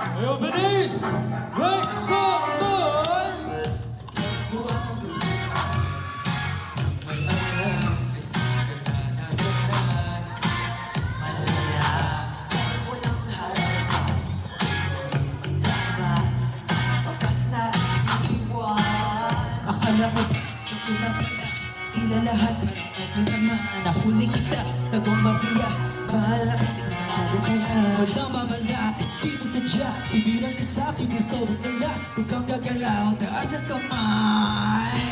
Ayo, Venice! Make some noise! Akala ko ito na pala tila lahat parang okay naman. Nahuli kita, tagong mafia. Bahala, tinatawag ka na. Walang mamala, di mo sadya. Tumirang ka sa'kin, isawag nila. Huwag kang gagalaw, taas ang kamay.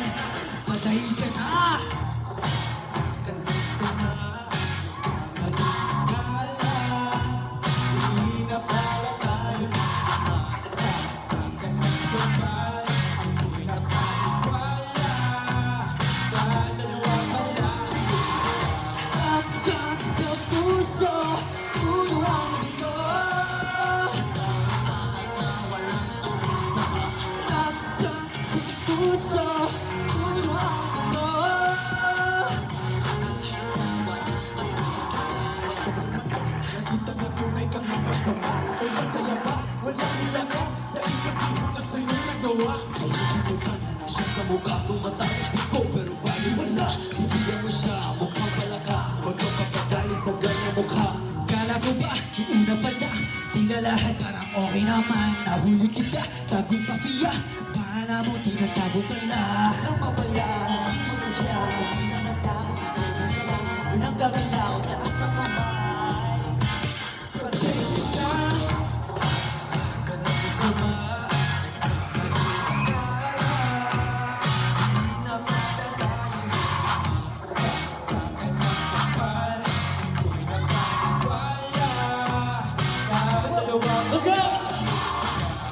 Patayin ka na. Saksakan mo sana. Maligala. Hindi na pala tayo masaksakan ng kamay. Ako'y napaniwala. Dadalawa pala. Saksak sa puso, puno ang bigo. Ahas na walang kasisama. Saksak sa puso, puno ang bigo. Ahas na walang kasisama. Nakita na tunay kang masama. O masaya ba? Walang nilaka. Dahil pasiho na sa'yo nagawa. Ayun ka na na siya sa mukha. Tumatapos ko pero baliwala. Bibigyan mo siya, mukhang palaka. Huwag kang papadali sa ganyang mukha. Kala ko ba, yung una pala tila lahat parang okay naman. Nahuli kita, tagong mafia. Bahala mo, tinatago pala. Walang mapala, hindi mo sadya. Kung pinakasama ka sa kanila. Walang gagalaw, taas ang kamay. Patayin ka, saksakan ang kasama. Let's go!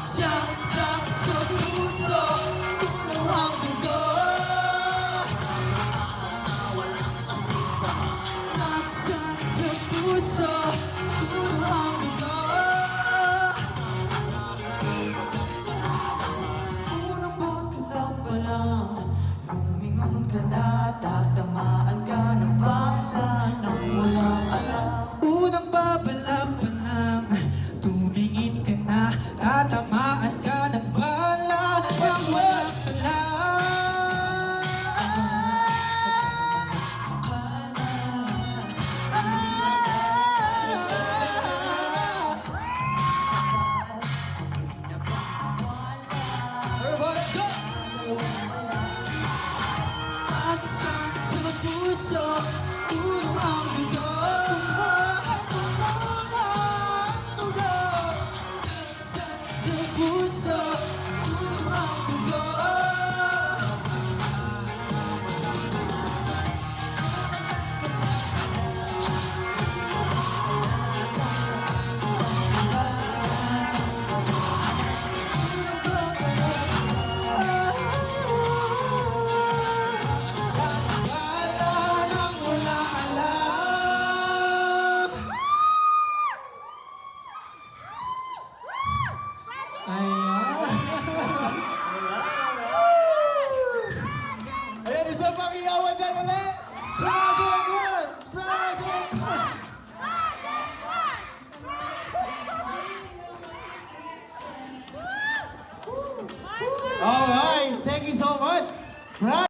Saksak sa puso, puno ang dugo. Ahas na walang kasisama. Saksak sa puso, puno ang dugo. Unang pagkasal pa lang, lumingon ka na, tatamaan ka ng bala nang walang alam. Unang babala pa lang, tumingin ka na, tatamaan ka ng bala nang walang saksak sa puso, puno ang dugo. Saksak sa puso, puno ang dugo. Bahala nang wala alam. Ayan. Ayan, isa pang iyawan dyan ulit! Project One! Project One! Alright, thank you so much!